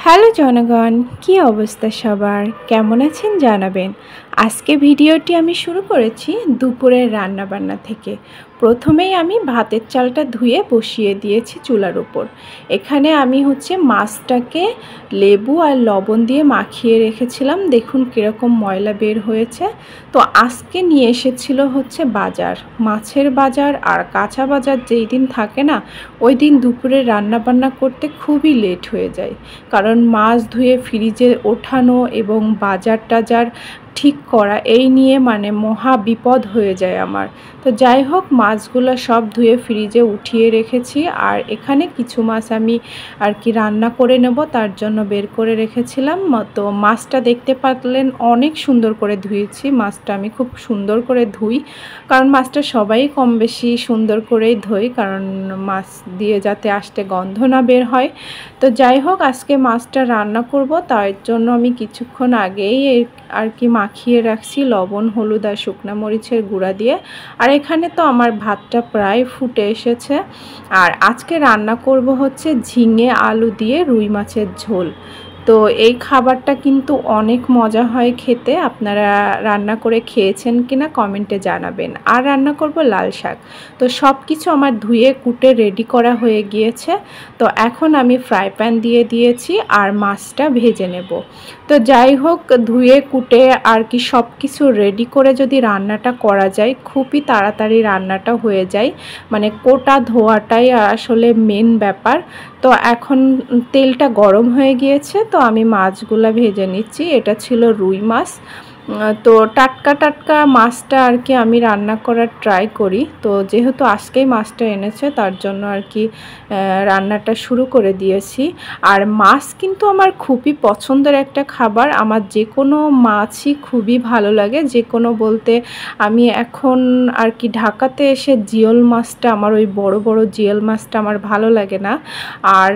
Hello জনগণ, কি অবস্থা সবার? কেমন আছেন জানাবেন। আজকে ভিডিওটি আমি শুরু করেছি দুপুরের রান্নাবান্না থেকে। প্রথমেই আমি ভাতের চালটা ধুয়ে বসিয়ে দিয়েছি চুলার উপর। এখানে আমি মাছটাকে লেবু আর লবণ দিয়ে মাখিয়ে রেখেছিলাম। দেখুন কীরকম ময়লা বের হয়েছে। তো আজকে নিয়ে এসেছিল বাজার, মাছের বাজার আর কাঁচা বাজার যেই দিন থাকে না, ওই দিন দুপুরে রান্নাবান্না করতে খুবই লেট হয়ে যায়। কারণ মাছ ধুয়ে ফ্রিজে ওঠানো এবং বাজার টাজার ঠিক করা এই নিয়ে মহা বিপদ হয়ে যায় আমার। তো যাই হোক, মাছগুলো সব ধুয়ে ফ্রিজে উঠিয়ে রেখেছি। আর এখানে কিছু মাছ আমি রান্না করে নেব, তার জন্য বের করে রেখেছিলাম। তো মাছটা দেখতে পারলেন অনেক সুন্দর করে ধুয়েছি। মাছটা আমি খুব সুন্দর করে ধুই, কারণ মাছটা সবাই কম বেশি সুন্দর করেই ধুই, কারণ মাছ দিয়ে যাতে আস্তে গন্ধ না বের হয়। তো যাই হোক, আজকে মাছটা রান্না করব, তার জন্য আমি কিছুক্ষণ আগেই মাখিয়ে রাখছি লবণ, হলুদ আর শুকনা মরিচের গুঁড়া দিয়ে। আর এখানে তো আমার ভাতটা প্রায় ফুটে এসেছে। আর আজকে রান্না করব ঝিঙে আলু দিয়ে রুই মাছের ঝোল। তো এই খাবারটা কিন্তু অনেক মজা হয় খেতে। আপনারা রান্না করে খেয়েছেন কিনা কমেন্টে জানাবেন। আর রান্না করব লাল শাক। তো সব কিছু আমার ধুয়ে কুটে রেডি করা হয়ে গিয়েছে। তো এখন আমি ফ্রাই প্যান দিয়ে দিয়েছি আর মাছটা ভেজে নেব। তো যাই হোক, ধুয়ে কুটে সব কিছু রেডি করে যদি রান্নাটা করা যায়, খুবই তাড়াতাড়ি রান্নাটা হয়ে যায়। কোটা ধোয়াটাই আসলে মেন ব্যাপার। তো এখন তেলটা গরম হয়ে গিয়েছে, তো আমি মাছগুলো ভেজে নিচ্ছি। এটা ছিল রুই মাছ। তো টাটকা মাছটা আমি রান্না করার ট্রাই করি। তো যেহেতু আজকেই মাছটা এনেছে, তার জন্য রান্নাটা শুরু করে দিয়েছি। আর মাছ কিন্তু আমার খুবই পছন্দের একটা খাবার। আমার যে কোনো মাছই খুবই ভালো লাগে। যে কোনো বলতে আমি এখন ঢাকাতে এসে জিওল মাছটা, আমার ওই বড় বড় জিওল মাছটা আমার ভালো লাগে না। আর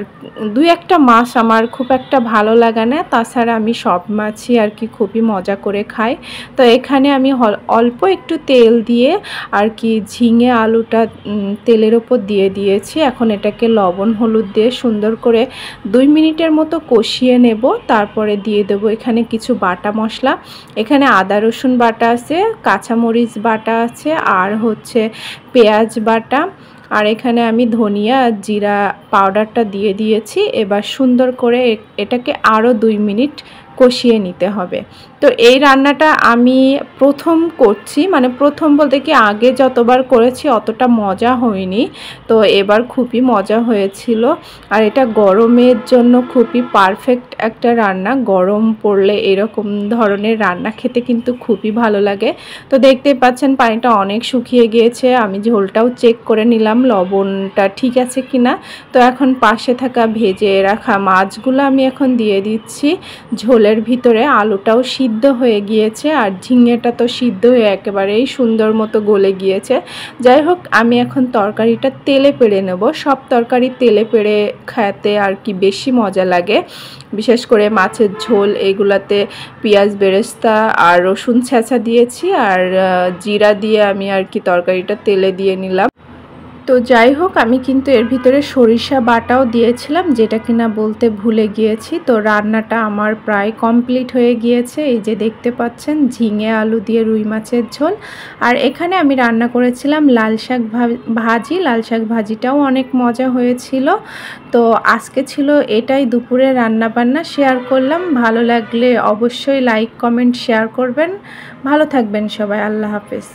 দুই একটা মাছ আমার খুব একটা ভালো লাগে না। তাছাড়া আমি সব মাছই খুবই মজা করে খাই। তো এখানে আমি অল্প একটু তেল দিয়ে ঝিঙে আলুটা তেলের ওপর দিয়ে দিয়েছি। এখন এটাকে লবণ হলুদ দিয়ে সুন্দর করে 2 মিনিটের মতো কষিয়ে নেব। তারপরে দিয়ে দেব এখানে কিছু বাটা মশলা। এখানে আদা রসুন বাটা আছে, কাঁচামরিচ বাটা আছে, আর পেঁয়াজ বাটা। আর এখানে আমি ধনিয়া জিরা পাউডারটা দিয়ে দিয়েছি। এবার সুন্দর করে এটাকে আরও 2 মিনিট কষিয়ে নিতে হবে। তো এই রান্নাটা আমি প্রথম করছি, প্রথম বলতে কি আগে যতবার করেছি অতটা মজা হয়নি। তো এবার খুবই মজা হয়েছিল। আর এটা গরমের জন্য খুবই পারফেক্ট একটা রান্না। গরম পড়লে এরকম ধরনের রান্না খেতে কিন্তু খুবই ভালো লাগে। তো দেখতেই পাচ্ছেন পানিটা অনেক শুকিয়ে গিয়েছে। আমি ঝোলটাও চেক করে নিলাম লবণটা ঠিক আছে কিনা। তো এখন পাশে থাকা ভেজে রাখা মাছগুলো আমি এখন দিয়ে দিচ্ছি ঝোলের ভিতরে। আলুটাও সিদ্ধ হয়ে গিয়েছে আর ঝিঙেটা তো সিদ্ধ হয়ে একেবারেই সুন্দর মতো গলে গিয়েছে। যাই হোক, আমি এখন তরকারিটা তেলে পেড়ে নেব। সব তরকারি তেলে পেড়ে খেতে বেশি মজা লাগে। বিশেষ করে মাছের ঝোল, এইগুলাতে পেঁয়াজ বেরেস্তা আর রসুন ছেঁচা দিয়েছি, আর জিরা দিয়ে আমি তরকারিটা তেলে দিয়ে নিলাম। তো যাই হোক, আমি কিন্তু এর ভিতরে সরিষা বাটাও দিয়েছিলাম, যেটা কিনা বলতে ভুলে গিয়েছি। তো রান্নাটা আমার প্রায় কমপ্লিট হয়ে গিয়েছে। এই যে দেখতে পাচ্ছেন ঝিঙে আলু দিয়ে রুই মাছের ঝোল। আর এখানে আমি রান্না করেছিলাম লাল শাক ভাজি। লাল শাক ভাজিটাও অনেক মজা হয়েছিল। তো আজকে ছিল এটাই দুপুরে রান্নাবান্না শেয়ার করলাম। ভালো লাগলে অবশ্যই লাইক কমেন্ট শেয়ার করবেন। ভালো থাকবেন সবাই। আল্লাহ হাফেজ।